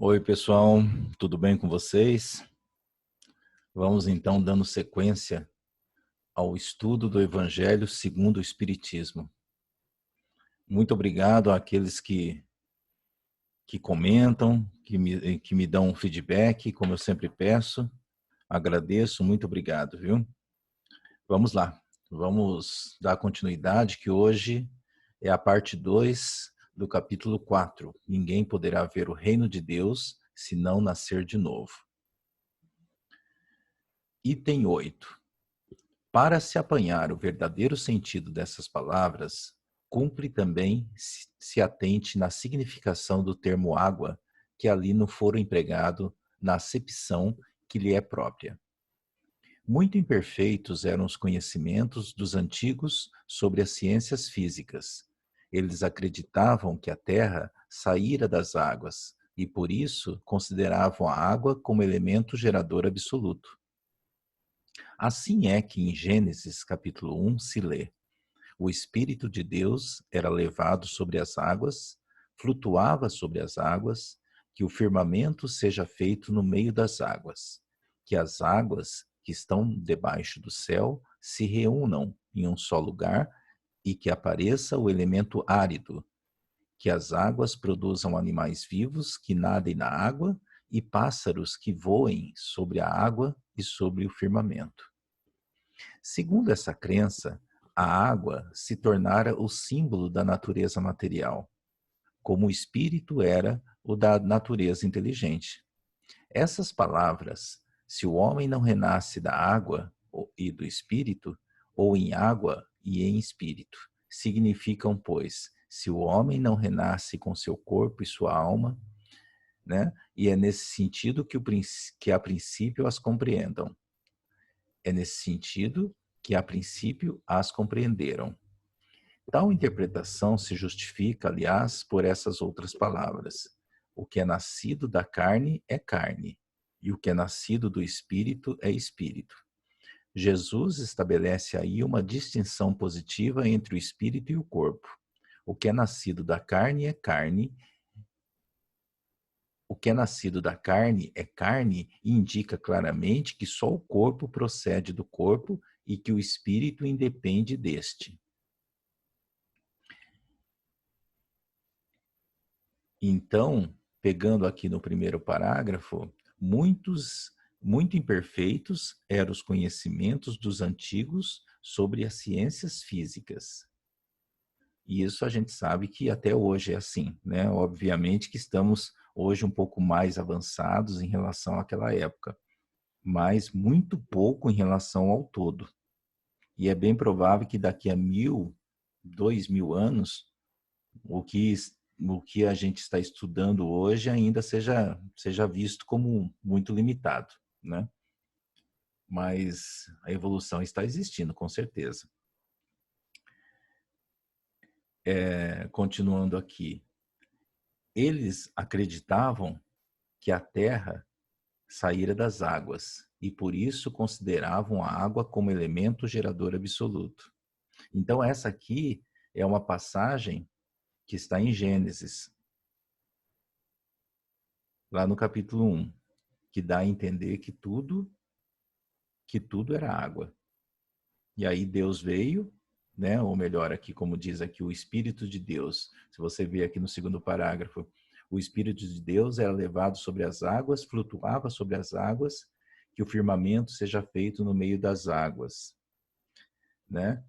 Oi, pessoal, tudo bem com vocês? Vamos então dando sequência ao estudo do Evangelho segundo o Espiritismo. Muito obrigado àqueles que comentam, que me dão um feedback, como eu sempre peço. Agradeço, muito obrigado, viu? Vamos lá, vamos dar continuidade, que hoje é a parte 2 do capítulo 4. Ninguém poderá ver o reino de Deus se não nascer de novo. Item 8. Para se apanhar o verdadeiro sentido dessas palavras, cumpre também se atente na significação do termo água, que ali não for empregado na acepção que lhe é própria. Muito imperfeitos eram os conhecimentos dos antigos sobre as ciências físicas. Eles acreditavam que a Terra saíra das águas e, por isso, consideravam a água como elemento gerador absoluto. Assim é que em Gênesis capítulo 1 se lê: o Espírito de Deus era levado sobre as águas, flutuava sobre as águas, que o firmamento seja feito no meio das águas, que as águas que estão debaixo do céu se reúnam em um só lugar e que apareça o elemento árido, que as águas produzam animais vivos que nadem na água e pássaros que voem sobre a água e sobre o firmamento. Segundo essa crença, a água se tornara o símbolo da natureza material, como o espírito era o da natureza inteligente. Essas palavras, se o homem não renasce da água e do espírito, ou em água e em espírito, significam, pois, se o homem não renasce com seu corpo e sua alma, né? E é nesse sentido que a princípio as compreendam. É nesse sentido que a princípio as compreenderam. Tal interpretação se justifica, aliás, por essas outras palavras: o que é nascido da carne, e o que é nascido do espírito é espírito. Jesus estabelece aí uma distinção positiva entre o espírito e o corpo. O que é nascido da carne é carne. O que é nascido da carne é carne e indica claramente que só o corpo procede do corpo e que o espírito independe deste. Então, pegando aqui no primeiro parágrafo, muito imperfeitos eram os conhecimentos dos antigos sobre as ciências físicas. E isso a gente sabe que até hoje é assim, né? Obviamente que estamos hoje um pouco mais avançados em relação àquela época, mas muito pouco em relação ao todo. E é bem provável que daqui a 1.000, 2.000 anos, o que a gente está estudando hoje ainda seja visto como muito limitado, né? Mas a evolução está existindo, com certeza. Continuando aqui, eles acreditavam que a Terra saíra das águas e por isso consideravam a água como elemento gerador absoluto. Então essa aqui é uma passagem que está em Gênesis, lá no capítulo 1, que dá a entender que tudo era água. E aí Deus veio, né? Ou melhor, aqui como diz aqui, o Espírito de Deus. Se você ver aqui no segundo parágrafo, o Espírito de Deus era levado sobre as águas, flutuava sobre as águas, que o firmamento seja feito no meio das águas, né?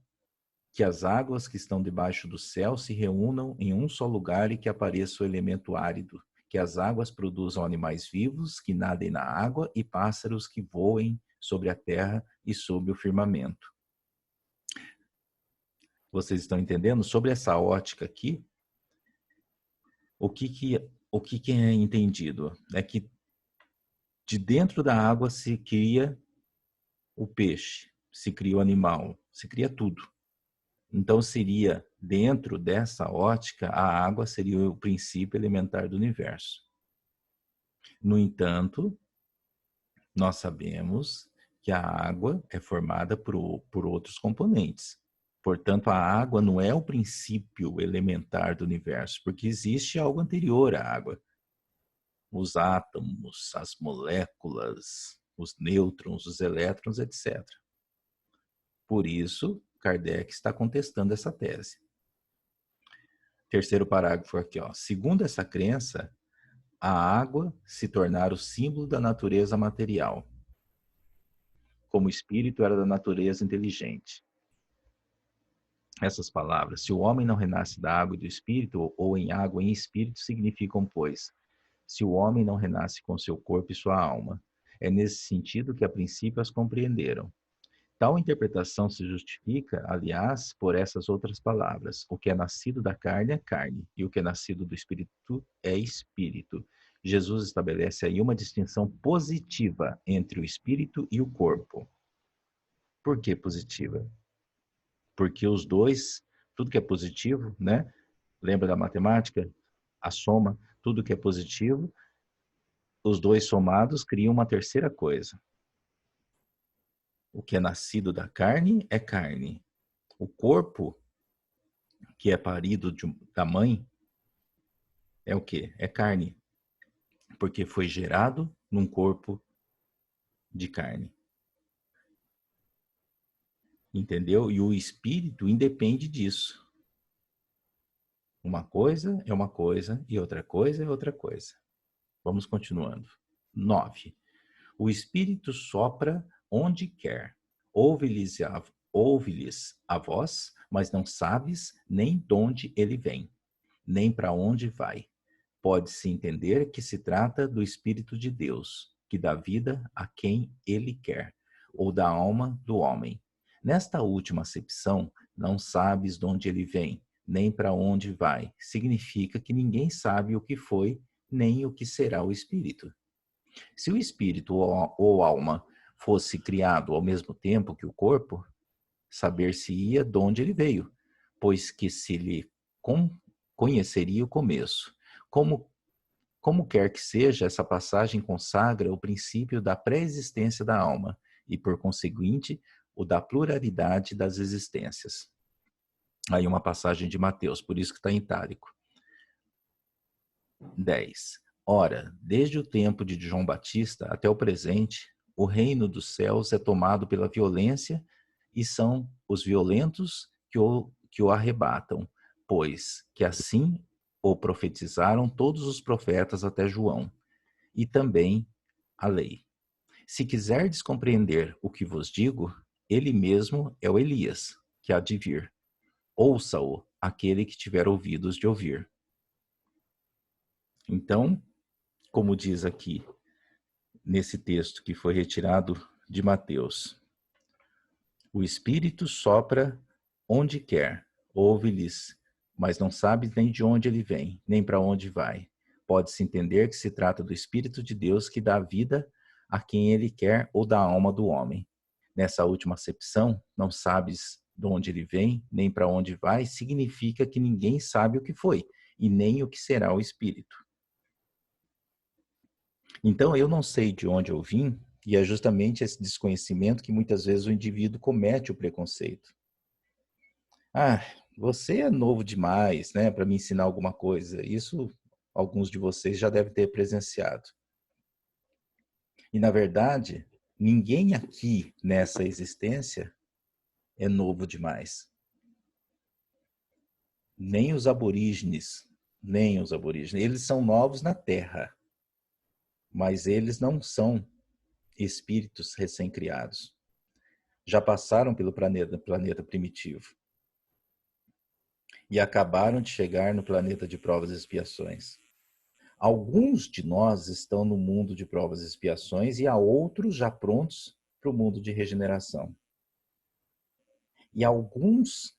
Que as águas que estão debaixo do céu se reúnam em um só lugar e que apareça o elemento árido, que as águas produzam animais vivos que nadem na água e pássaros que voem sobre a terra e sobre o firmamento. Vocês estão entendendo? Sobre essa ótica aqui, o que é entendido? É que de dentro da água se cria o peixe, se cria o animal, se cria tudo. Então seria, dentro dessa ótica, a água seria o princípio elementar do universo. No entanto, nós sabemos que a água é formada por outros componentes. Portanto, a água não é o princípio elementar do universo, porque existe algo anterior à água. os átomos, as moléculas, os nêutrons, os elétrons, etc. Por isso, Kardec está contestando essa tese. Terceiro parágrafo aqui, ó. Segundo essa crença, a água se tornara o símbolo da natureza material, como o espírito era da natureza inteligente. Essas palavras, se o homem não renasce da água e do espírito, ou em água e em espírito, significam, pois, se o homem não renasce com seu corpo e sua alma. É nesse sentido que a princípio as compreenderam. Tal interpretação se justifica, aliás, por essas outras palavras. O que é nascido da carne é carne, e o que é nascido do espírito é espírito. Jesus estabelece aí uma distinção positiva entre o espírito e o corpo. Por que positiva? Porque os dois, tudo que é positivo, né? Lembra da matemática? A soma, tudo que é positivo, os dois somados criam uma terceira coisa. O que é nascido da carne é carne. O corpo, que é parido da mãe, é o quê? É carne. Porque foi gerado num corpo de carne. Entendeu? E o espírito independe disso. Uma coisa é uma coisa e outra coisa é outra coisa. Vamos continuando. 9. O espírito sopra onde quer. Ouve-lhes a voz, mas não sabes nem de onde ele vem, nem para onde vai. Pode-se entender que se trata do Espírito de Deus, que dá vida a quem ele quer, ou da alma do homem. Nesta última acepção, não sabes de onde ele vem, nem para onde vai. Significa que ninguém sabe o que foi, nem o que será o Espírito. Se o Espírito ou alma fosse criado ao mesmo tempo que o corpo, saber-se-ia de onde ele veio, pois que se lhe conheceria o começo. Como quer que seja, essa passagem consagra o princípio da pré-existência da alma e, por conseguinte, o da pluralidade das existências. Aí uma passagem de Mateus, por isso que está em itálico. 10. Ora, desde o tempo de João Batista até o presente, o reino dos céus é tomado pela violência e são os violentos que o arrebatam, pois que assim o profetizaram todos os profetas até João, e também a lei. Se quiserdes compreender o que vos digo, ele mesmo é o Elias, que há de vir. Ouça-o, aquele que tiver ouvidos de ouvir. Então, como diz aqui nesse texto que foi retirado de Mateus, o Espírito sopra onde quer, ouve-lhes, mas não sabe nem de onde ele vem, nem para onde vai. Pode-se entender que se trata do Espírito de Deus que dá vida a quem ele quer ou da alma do homem. Nessa última acepção, não sabes de onde ele vem, nem para onde vai, significa que ninguém sabe o que foi, e nem o que será o Espírito. Então, eu não sei de onde eu vim, e é justamente esse desconhecimento que muitas vezes o indivíduo comete o preconceito. Ah, você é novo demais, né, para me ensinar alguma coisa. Isso alguns de vocês já devem ter presenciado. E, na verdade, ninguém aqui nessa existência é novo demais. Nem os aborígenes, nem os aborígenes. Eles são novos na Terra, mas eles não são espíritos recém-criados. Já passaram pelo planeta primitivo e acabaram de chegar no planeta de provas e expiações. Alguns de nós estão no mundo de provas e expiações e há outros já prontos para o mundo de regeneração. E alguns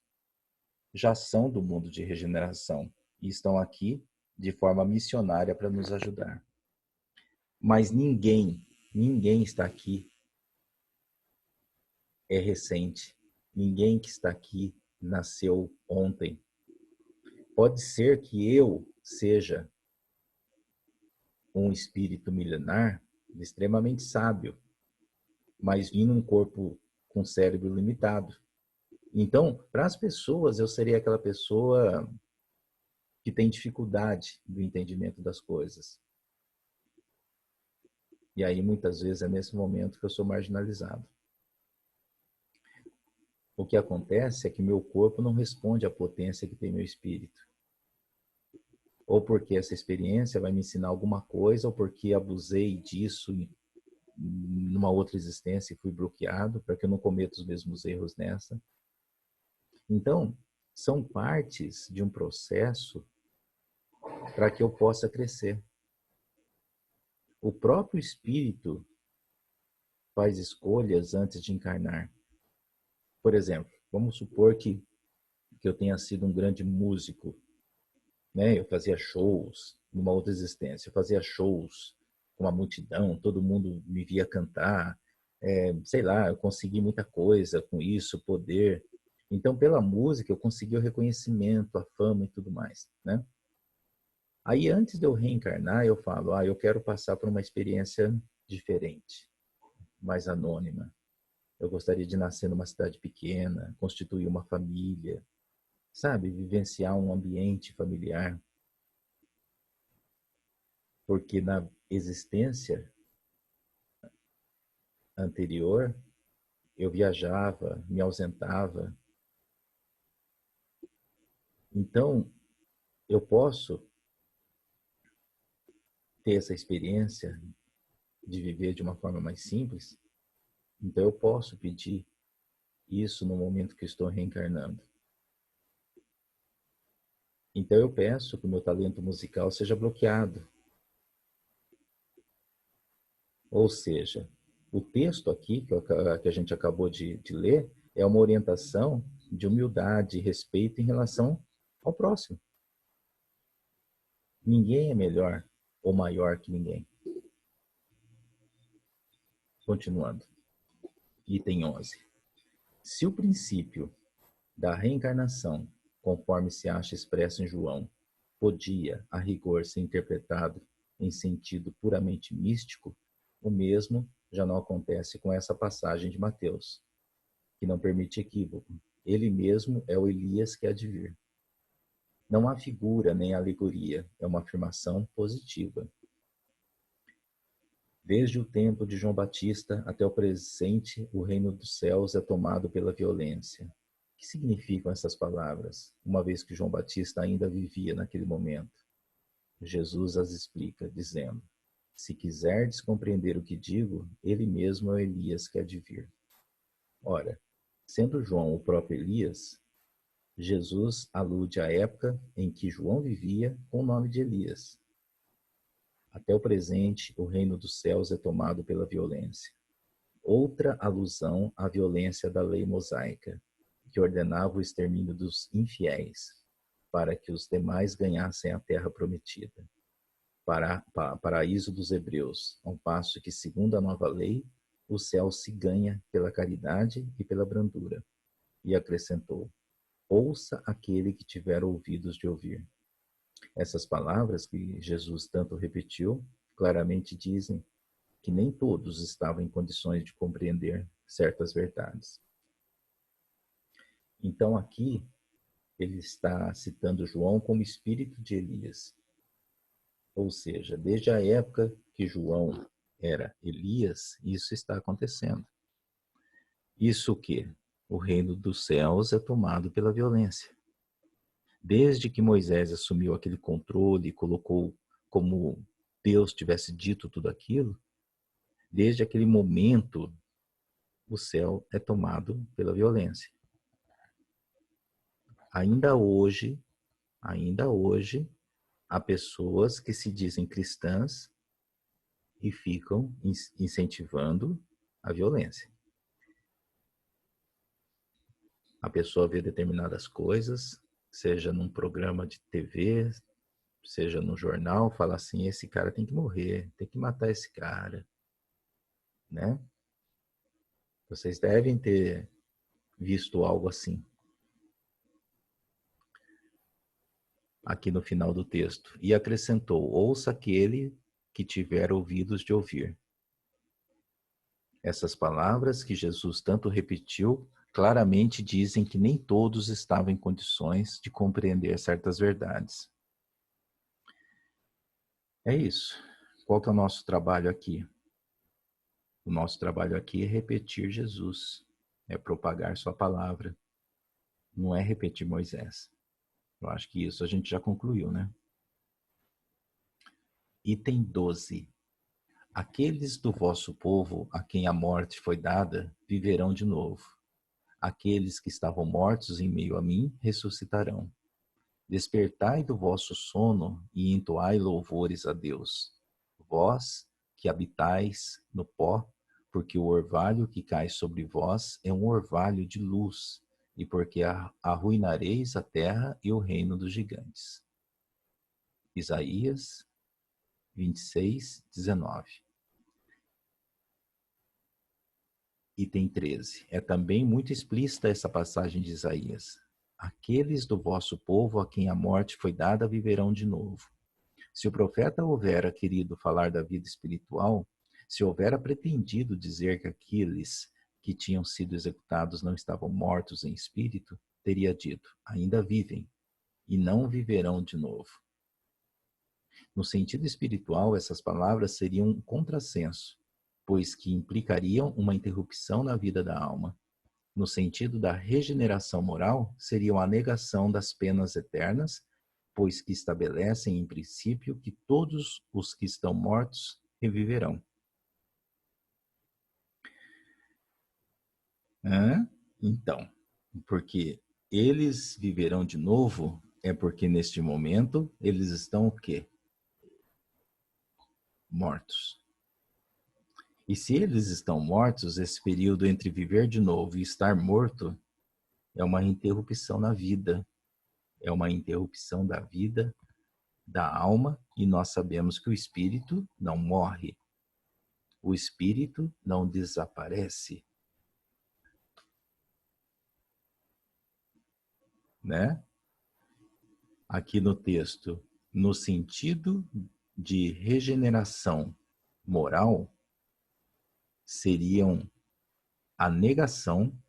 já são do mundo de regeneração e estão aqui de forma missionária para nos ajudar. Mas ninguém está aqui é recente. Ninguém que está aqui nasceu ontem. Pode ser que eu seja um espírito milenar extremamente sábio, mas vim num corpo com cérebro limitado. Então, para as pessoas, eu seria aquela pessoa que tem dificuldade do entendimento das coisas. E aí, muitas vezes, é nesse momento que eu sou marginalizado. O que acontece é que meu corpo não responde à potência que tem meu espírito. Ou porque essa experiência vai me ensinar alguma coisa, ou porque abusei disso numa outra existência e fui bloqueado para que eu não cometa os mesmos erros nessa. Então, são partes de um processo para que eu possa crescer. O próprio espírito faz escolhas antes de encarnar. Por exemplo, vamos supor que eu tenha sido um grande músico, né? Eu fazia shows numa outra existência, eu fazia shows com uma multidão, todo mundo me via cantar, sei lá, eu consegui muita coisa com isso, poder. Então, pela música, eu consegui o reconhecimento, a fama e tudo mais, né? Aí, antes de eu reencarnar, eu falo, eu quero passar por uma experiência diferente, mais anônima. Eu gostaria de nascer numa cidade pequena, constituir uma família, sabe? Vivenciar um ambiente familiar. Porque na existência anterior, eu viajava, me ausentava. Então, eu posso ter essa experiência de viver de uma forma mais simples. Então, eu posso pedir isso no momento que estou reencarnando. Então, eu peço que o meu talento musical seja bloqueado. Ou seja, o texto aqui, que a gente acabou de ler, é uma orientação de humildade e respeito em relação ao próximo. Ninguém é melhor ou maior que ninguém. Continuando. Item 11. Se o princípio da reencarnação, conforme se acha expresso em João, podia, a rigor, ser interpretado em sentido puramente místico, o mesmo já não acontece com essa passagem de Mateus, que não permite equívoco. Ele mesmo é o Elias que há de vir. Não há figura nem alegoria, é uma afirmação positiva. Desde o tempo de João Batista até o presente, o reino dos céus é tomado pela violência. O que significam essas palavras, uma vez que João Batista ainda vivia naquele momento? Jesus as explica, dizendo: se quiserdes compreender o que digo, ele mesmo é o Elias que há de vir. Ora, sendo João o próprio Elias, Jesus alude à época em que João vivia com o nome de Elias. Até o presente, o reino dos céus é tomado pela violência. Outra alusão à violência da lei mosaica, que ordenava o extermínio dos infiéis, para que os demais ganhassem a terra prometida. Paraíso dos hebreus, ao passo que, segundo a nova lei, o céu se ganha pela caridade e pela brandura. E acrescentou: ouça aquele que tiver ouvidos de ouvir. Essas palavras que Jesus tanto repetiu, claramente dizem que nem todos estavam em condições de compreender certas verdades. Então aqui ele está citando João como espírito de Elias. Ou seja, desde a época que João era Elias, isso está acontecendo. Isso o quê? O reino dos céus é tomado pela violência. Desde que Moisés assumiu aquele controle e colocou como Deus tivesse dito tudo aquilo, desde aquele momento, o céu é tomado pela violência. Ainda hoje, há pessoas que se dizem cristãs e ficam incentivando a violência. A pessoa vê determinadas coisas, seja num programa de TV, seja no jornal, fala assim: esse cara tem que morrer, tem que matar esse cara, né? Vocês devem ter visto algo assim. Aqui no final do texto. E acrescentou: ouça aquele que tiver ouvidos de ouvir. Essas palavras que Jesus tanto repetiu claramente dizem que nem todos estavam em condições de compreender certas verdades. É isso. Qual que é o nosso trabalho aqui? O nosso trabalho aqui é repetir Jesus, é propagar sua palavra, não é repetir Moisés. Eu acho que isso a gente já concluiu, né? Item 12. Aqueles do vosso povo a quem a morte foi dada, viverão de novo. Aqueles que estavam mortos em meio a mim, ressuscitarão. Despertai do vosso sono e entoai louvores a Deus. Vós que habitais no pó, porque o orvalho que cai sobre vós é um orvalho de luz, e porque arruinareis a terra e o reino dos gigantes. Isaías 26, 19. Item 13. É também muito explícita essa passagem de Isaías. Aqueles do vosso povo a quem a morte foi dada viverão de novo. Se o profeta houvera querido falar da vida espiritual, se houvera pretendido dizer que aqueles que tinham sido executados não estavam mortos em espírito, teria dito, ainda vivem, e não viverão de novo. No sentido espiritual, essas palavras seriam um contrassenso, pois que implicariam uma interrupção na vida da alma. No sentido da regeneração moral, seriam a negação das penas eternas, pois que estabelecem em princípio que todos os que estão mortos reviverão. Então, porque eles viverão de novo, é porque neste momento eles estão o quê? Mortos. E se eles estão mortos, esse período entre viver de novo e estar morto é uma interrupção na vida. É uma interrupção da vida, da alma, e nós sabemos que o espírito não morre. O espírito não desaparece. Né? Aqui no texto, no sentido de regeneração moral, seriam a negação,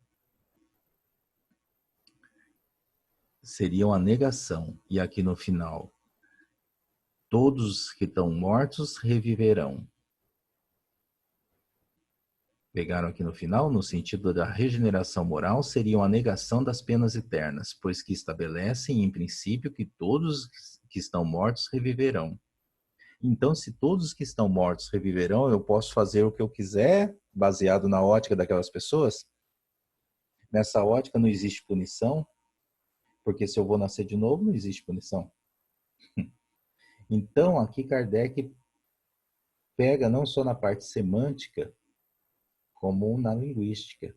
e aqui no final, todos que estão mortos reviverão. Pegaram aqui no final, no sentido da regeneração moral, seriam a negação das penas eternas, pois que estabelecem, em princípio, que todos que estão mortos reviverão. Então, se todos que estão mortos reviverão, eu posso fazer o que eu quiser, baseado na ótica daquelas pessoas? Nessa ótica não existe punição, porque se eu vou nascer de novo, não existe punição. Então, aqui Kardec pega não só na parte semântica, como na linguística.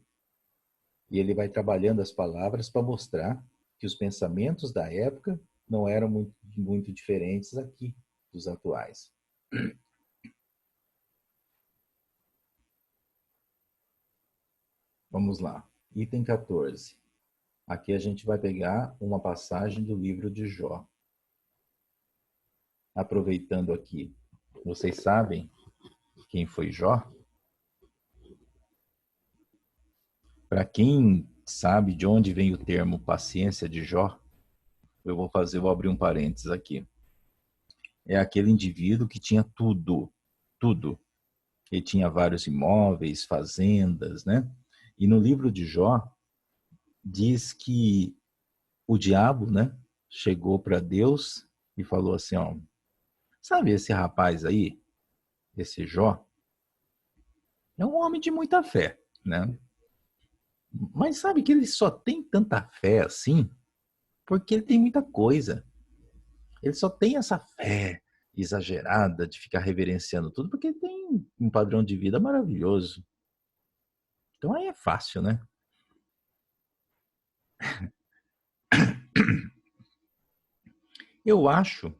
E ele vai trabalhando as palavras para mostrar que os pensamentos da época não eram muito diferentes aqui dos atuais. Vamos lá. Item 14. Aqui a gente vai pegar uma passagem do livro de Jó. Aproveitando aqui, vocês sabem quem foi Jó? Para quem sabe de onde vem o termo paciência de Jó, vou abrir um parênteses aqui. É aquele indivíduo que tinha tudo. Ele tinha vários imóveis, fazendas, né? E no livro de Jó, diz que o diabo, né, chegou para Deus e falou assim, ó, sabe esse rapaz aí, esse Jó, é um homem de muita fé, né? Mas sabe que ele só tem tanta fé assim porque ele tem muita coisa. Ele só tem essa fé exagerada de ficar reverenciando tudo porque ele tem um padrão de vida maravilhoso. Então aí é fácil, né? Eu acho,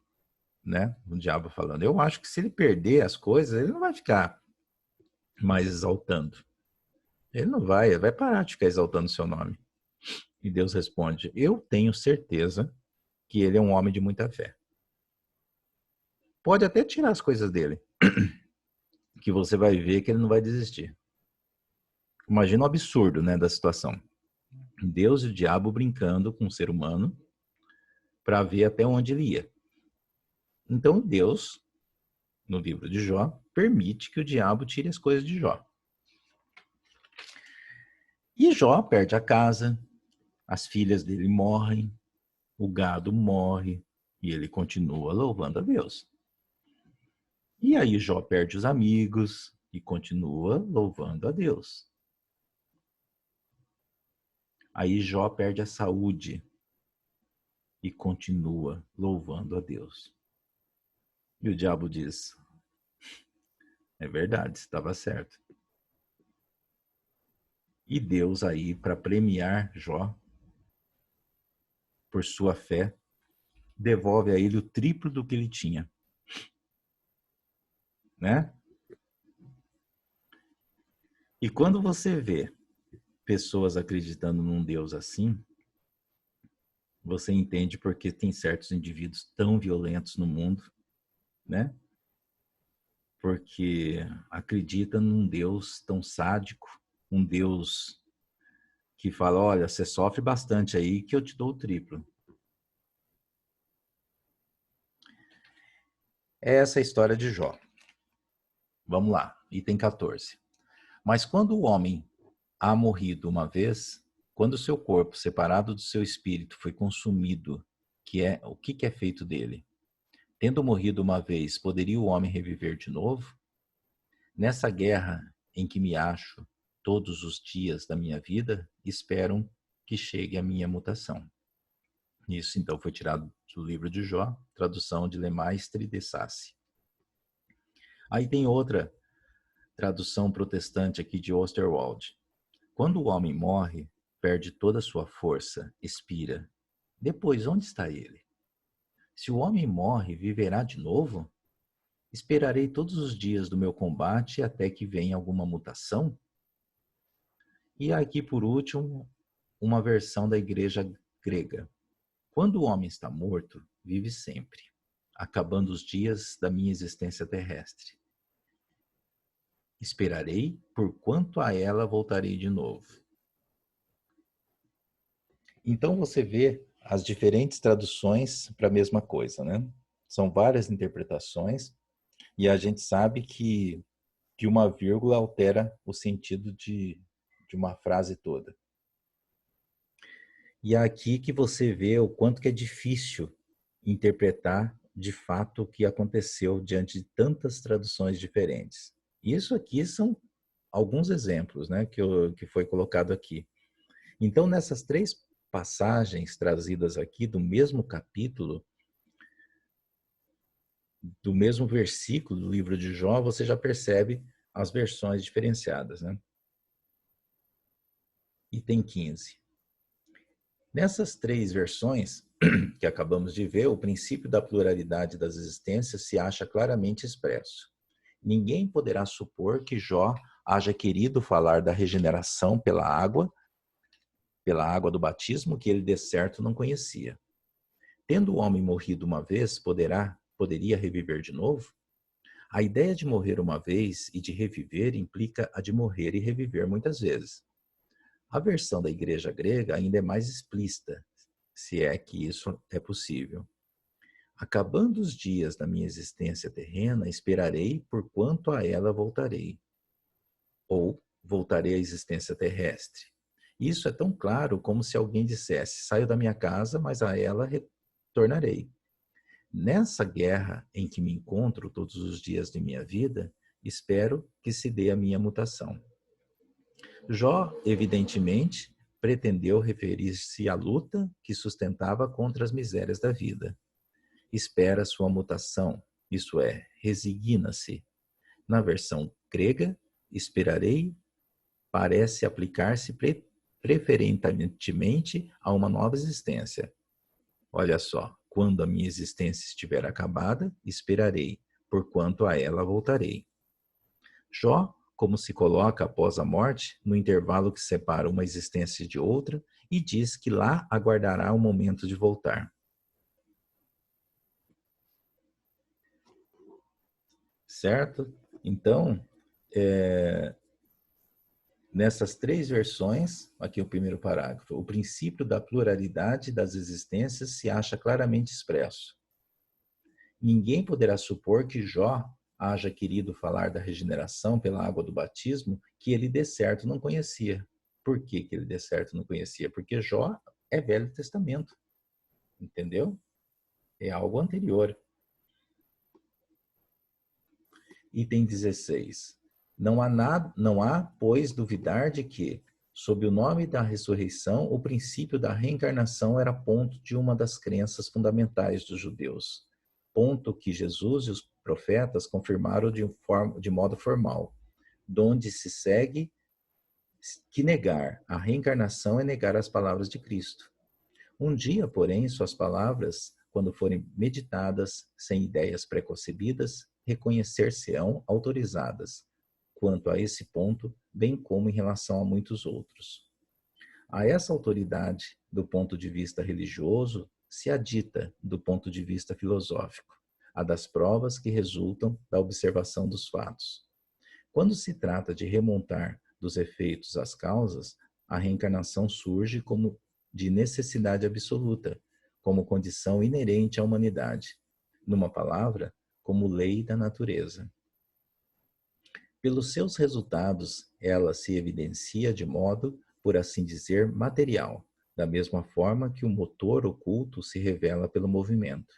né, o diabo falando, eu acho que se ele perder as coisas, ele não vai ficar mais exaltando. Ele não vai, ele vai parar de ficar exaltando o seu nome. E Deus responde, eu tenho certeza que ele é um homem de muita fé. Pode até tirar as coisas dele, que você vai ver que ele não vai desistir. Imagina o absurdo, né, da situação. Deus e o diabo brincando com o ser humano para ver até onde ele ia. Então Deus, no livro de Jó, permite que o diabo tire as coisas de Jó. E Jó perde a casa, as filhas dele morrem, o gado morre e ele continua louvando a Deus. E aí Jó perde os amigos e continua louvando a Deus. Aí Jó perde a saúde e continua louvando a Deus. E o diabo diz: é verdade, estava certo. E Deus aí, para premiar Jó por sua fé, devolve a ele o triplo do que ele tinha, né? E quando você vê pessoas acreditando num Deus assim, você entende porque tem certos indivíduos tão violentos no mundo, né? Porque acredita num Deus tão sádico, um Deus que fala, olha, você sofre bastante aí que eu te dou o triplo. É essa a história de Jó. Vamos lá, item 14. Mas quando o homem há morrido uma vez, quando seu corpo, separado do seu espírito, foi consumido, o que é feito dele? Tendo morrido uma vez, poderia o homem reviver de novo? Nessa guerra em que me acho todos os dias da minha vida, espero que chegue a minha mutação. Isso, então, foi tirado do livro de Jó, tradução de Lemaistre de Sassi. Aí tem outra tradução protestante aqui de Osterwald. Quando o homem morre, perde toda a sua força, expira. Depois, onde está ele? Se o homem morre, viverá de novo? Esperarei todos os dias do meu combate até que venha alguma mutação? E aqui, por último, uma versão da igreja grega. Quando o homem está morto, vive sempre, acabando os dias da minha existência terrestre. Esperarei, porquanto a ela voltarei de novo. Então você vê as diferentes traduções para a mesma coisa, né? São várias interpretações e a gente sabe que uma vírgula altera o sentido de uma frase toda. E é aqui que você vê o quanto que é difícil interpretar de fato o que aconteceu diante de tantas traduções diferentes. Isso aqui são alguns exemplos, né, que foi colocado aqui. Então, nessas três passagens trazidas aqui do mesmo capítulo, do mesmo versículo do livro de Jó, você já percebe as versões diferenciadas, né? Item 15. Nessas três versões que acabamos de ver, o princípio da pluralidade das existências se acha claramente expresso. Ninguém poderá supor que Jó haja querido falar da regeneração pela água do batismo que ele de certo não conhecia. Tendo o homem morrido uma vez, poderia reviver de novo? A ideia de morrer uma vez e de reviver implica a de morrer e reviver muitas vezes. A versão da igreja grega ainda é mais explícita, se é que isso é possível. Acabando os dias da minha existência terrena, esperarei, porquanto a ela voltarei. Ou voltarei à existência terrestre. Isso é tão claro como se alguém dissesse: saio da minha casa, mas a ela retornarei. Nessa guerra em que me encontro todos os dias de minha vida, espero que se dê a minha mutação. Jó, evidentemente, pretendeu referir-se à luta que sustentava contra as misérias da vida. Espera sua mutação, isso é, resigna-se. Na versão grega, esperarei parece aplicar-se preferentemente a uma nova existência. Olha só, quando a minha existência estiver acabada, esperarei, porquanto a ela voltarei. Jó, como se coloca após a morte, no intervalo que separa uma existência de outra, e diz que lá aguardará o momento de voltar. Certo? Então, nessas três versões, aqui o primeiro parágrafo, o princípio da pluralidade das existências se acha claramente expresso. Ninguém poderá supor que Jó haja querido falar da regeneração pela água do batismo que ele de certo não conhecia. Por que que ele de certo não conhecia? Porque Jó é Velho Testamento, entendeu? É algo anterior. Item 16. Não há, pois, duvidar de que, sob o nome da ressurreição, o princípio da reencarnação era ponto de uma das crenças fundamentais dos judeus. Ponto que Jesus e os profetas confirmaram de modo formal, donde se segue que negar a reencarnação é negar as palavras de Cristo. Um dia, porém, suas palavras, quando forem meditadas, sem ideias preconcebidas, reconhecer-se-ão autorizadas, quanto a esse ponto, bem como em relação a muitos outros. A essa autoridade, do ponto de vista religioso, se adita do ponto de vista filosófico, a das provas que resultam da observação dos fatos. Quando se trata de remontar dos efeitos às causas, a reencarnação surge como de necessidade absoluta, como condição inerente à humanidade. Numa palavra, como lei da natureza. Pelos seus resultados, ela se evidencia de modo, por assim dizer, material, da mesma forma que o motor oculto se revela pelo movimento.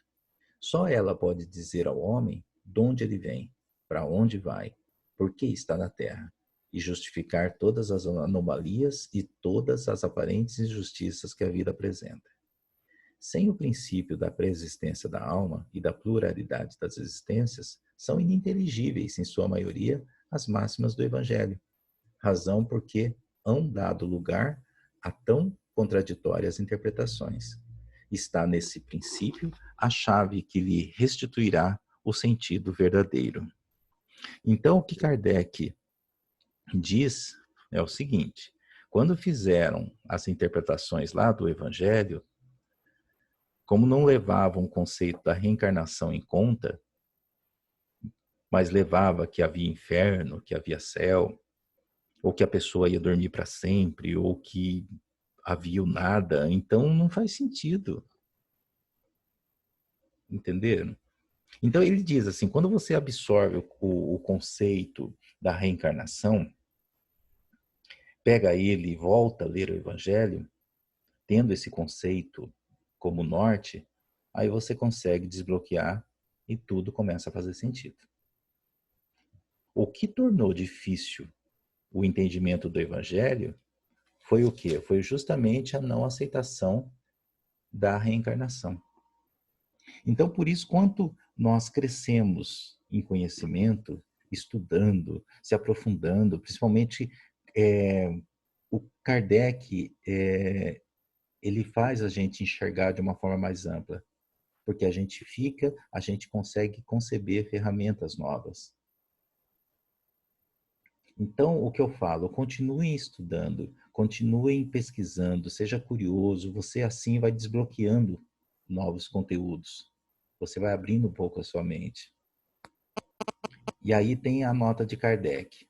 Só ela pode dizer ao homem de onde ele vem, para onde vai, por que está na Terra, e justificar todas as anomalias e todas as aparentes injustiças que a vida apresenta. Sem o princípio da preexistência da alma e da pluralidade das existências, são ininteligíveis, em sua maioria, as máximas do Evangelho, razão porque hão dado lugar a tão contraditórias interpretações. Está nesse princípio a chave que lhe restituirá o sentido verdadeiro. Então, o que Kardec diz é o seguinte: quando fizeram as interpretações lá do Evangelho, como não levavam o conceito da reencarnação em conta, mas levava que havia inferno, que havia céu, ou que a pessoa ia dormir para sempre, ou que havia o nada, então não faz sentido. Entenderam? Então ele diz assim, quando você absorve o conceito da reencarnação, pega ele e volta a ler o Evangelho, tendo esse conceito como norte, aí você consegue desbloquear e tudo começa a fazer sentido. O que tornou difícil o entendimento do Evangelho foi o quê? Foi justamente a não aceitação da reencarnação. Então, por isso, quanto nós crescemos em conhecimento, estudando, se aprofundando, principalmente o Kardec, ele faz a gente enxergar de uma forma mais ampla, porque a gente consegue conceber ferramentas novas. Então, o que eu falo, continuem estudando, continuem pesquisando, seja curioso, você assim vai desbloqueando novos conteúdos. Você vai abrindo um pouco a sua mente. E aí tem a nota de Kardec.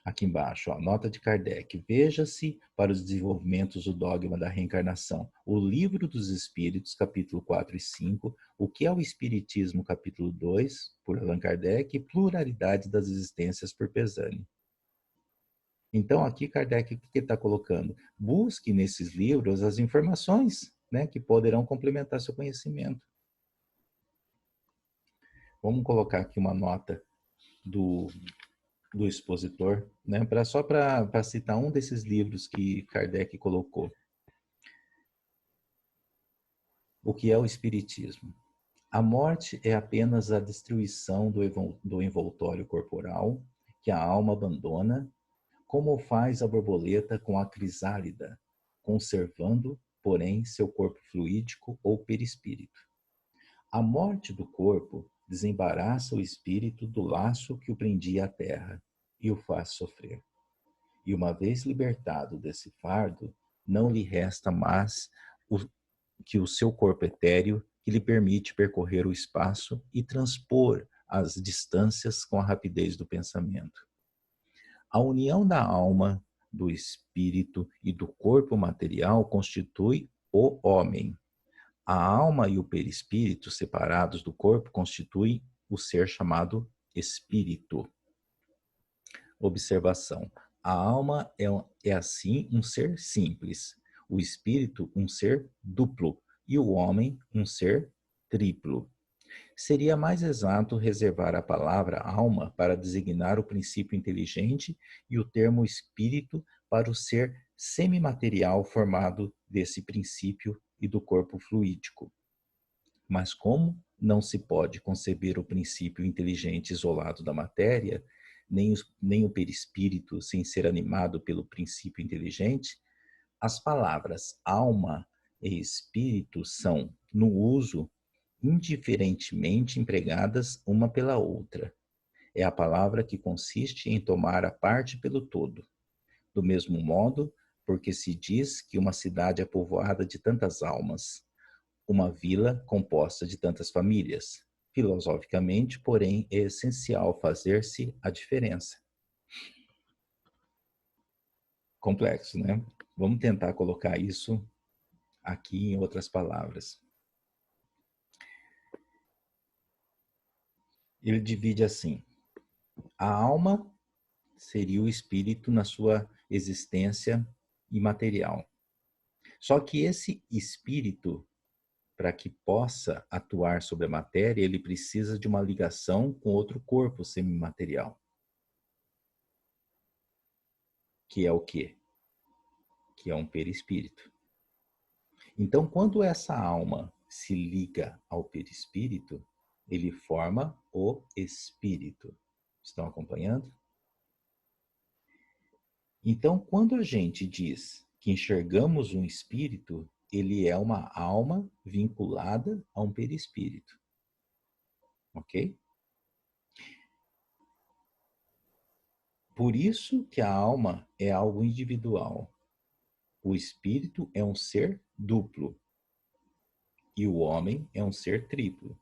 Aqui embaixo, ó, nota de Kardec. Veja-se para os desenvolvimentos do dogma da reencarnação. O Livro dos Espíritos, capítulo 4 e 5. O que é o Espiritismo, capítulo 2, por Allan Kardec. E Pluralidade das Existências, por Pesani. Então, aqui Kardec, o que ele está colocando? Busque nesses livros as informações, né, que poderão complementar seu conhecimento. Vamos colocar aqui uma nota do expositor, né? Só para citar um desses livros que Kardec colocou. O que é o Espiritismo? A morte é apenas a destruição do envoltório corporal que a alma abandona, como faz a borboleta com a crisálida, conservando, porém, seu corpo fluídico ou perispírito. A morte do corpo desembaraça o espírito do laço que o prendia à terra e o faz sofrer. E uma vez libertado desse fardo, não lhe resta mais que o seu corpo etéreo, que lhe permite percorrer o espaço e transpor as distâncias com a rapidez do pensamento. A união da alma, do espírito e do corpo material constitui o homem. A alma e o perispírito, separados do corpo, constituem o ser chamado espírito. Observação. A alma é assim um ser simples, o espírito um ser duplo e o homem um ser triplo. Seria mais exato reservar a palavra alma para designar o princípio inteligente e o termo espírito para o ser semimaterial formado desse princípio e do corpo fluídico. Mas como não se pode conceber o princípio inteligente isolado da matéria, nem o perispírito sem ser animado pelo princípio inteligente, as palavras alma e espírito são, no uso, indiferentemente empregadas uma pela outra. É a palavra que consiste em tomar a parte pelo todo. Do mesmo modo, porque se diz que uma cidade é povoada de tantas almas, uma vila composta de tantas famílias. Filosoficamente, porém, é essencial fazer-se a diferença. Complexo, né? Vamos tentar colocar isso aqui em outras palavras. Ele divide assim: a alma seria o espírito na sua existência imaterial. Só que esse espírito, para que possa atuar sobre a matéria, ele precisa de uma ligação com outro corpo semimaterial. Que é o quê? Que é um perispírito. Então, quando essa alma se liga ao perispírito, ele forma o espírito. Estão acompanhando? Então, quando a gente diz que enxergamos um espírito, ele é uma alma vinculada a um perispírito. Ok? Por isso que a alma é algo individual. O espírito é um ser duplo. E o homem é um ser triplo.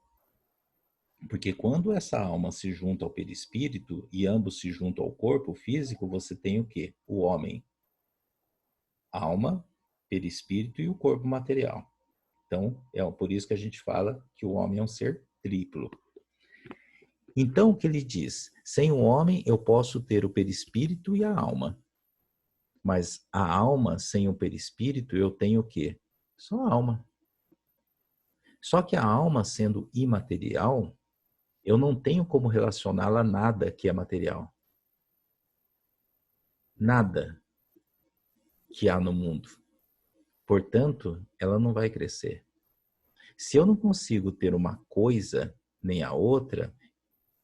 Porque quando essa alma se junta ao perispírito e ambos se juntam ao corpo físico, você tem o quê? O homem. Alma, perispírito e o corpo material. Então, é por isso que a gente fala que o homem é um ser triplo. Então, o que ele diz? Sem o homem, eu posso ter o perispírito e a alma. Mas a alma sem o perispírito, eu tenho o quê? Só a alma. Só que a alma, sendo imaterial, eu não tenho como relacioná-la a nada que é material. Nada que há no mundo. Portanto, ela não vai crescer. Se eu não consigo ter uma coisa nem a outra,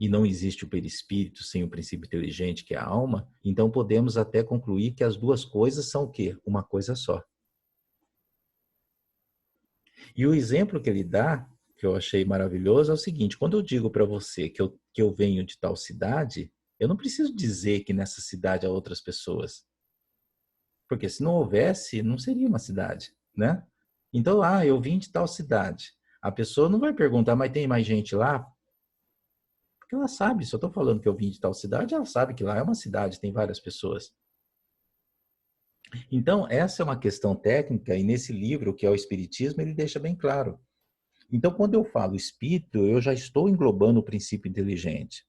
e não existe o perispírito sem o princípio inteligente, que é a alma, então podemos até concluir que as duas coisas são o quê? Uma coisa só. E o exemplo que ele dá, que eu achei maravilhoso, é o seguinte: quando eu digo para você que eu venho de tal cidade, eu não preciso dizer que nessa cidade há outras pessoas. Porque se não houvesse, não seria uma cidade, né? Então, eu vim de tal cidade. A pessoa não vai perguntar, mas tem mais gente lá? Porque ela sabe, se eu estou falando que eu vim de tal cidade, ela sabe que lá é uma cidade, tem várias pessoas. Então, essa é uma questão técnica, e nesse livro, que é o Espiritismo, ele deixa bem claro. Então, quando eu falo espírito, eu já estou englobando o princípio inteligente.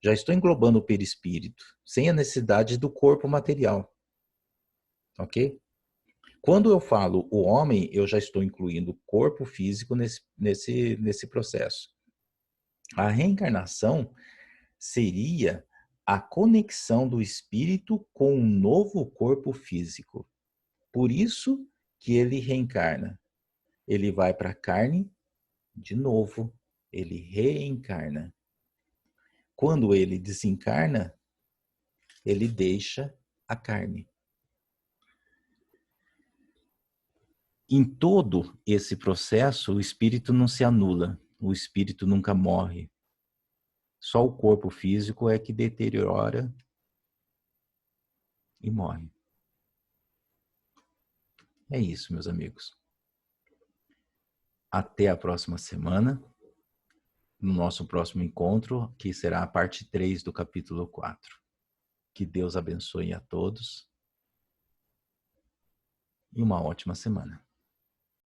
Já estou englobando o perispírito, sem a necessidade do corpo material. Ok? Quando eu falo o homem, eu já estou incluindo o corpo físico nesse processo. A reencarnação seria a conexão do espírito com um novo corpo físico. Por isso que ele reencarna. Ele vai para a carne de novo, ele reencarna. Quando ele desencarna, ele deixa a carne. Em todo esse processo, o espírito não se anula, o espírito nunca morre. Só o corpo físico é que deteriora e morre. É isso, meus amigos. Até a próxima semana, no nosso próximo encontro, que será a parte 3 do capítulo 4. Que Deus abençoe a todos e uma ótima semana.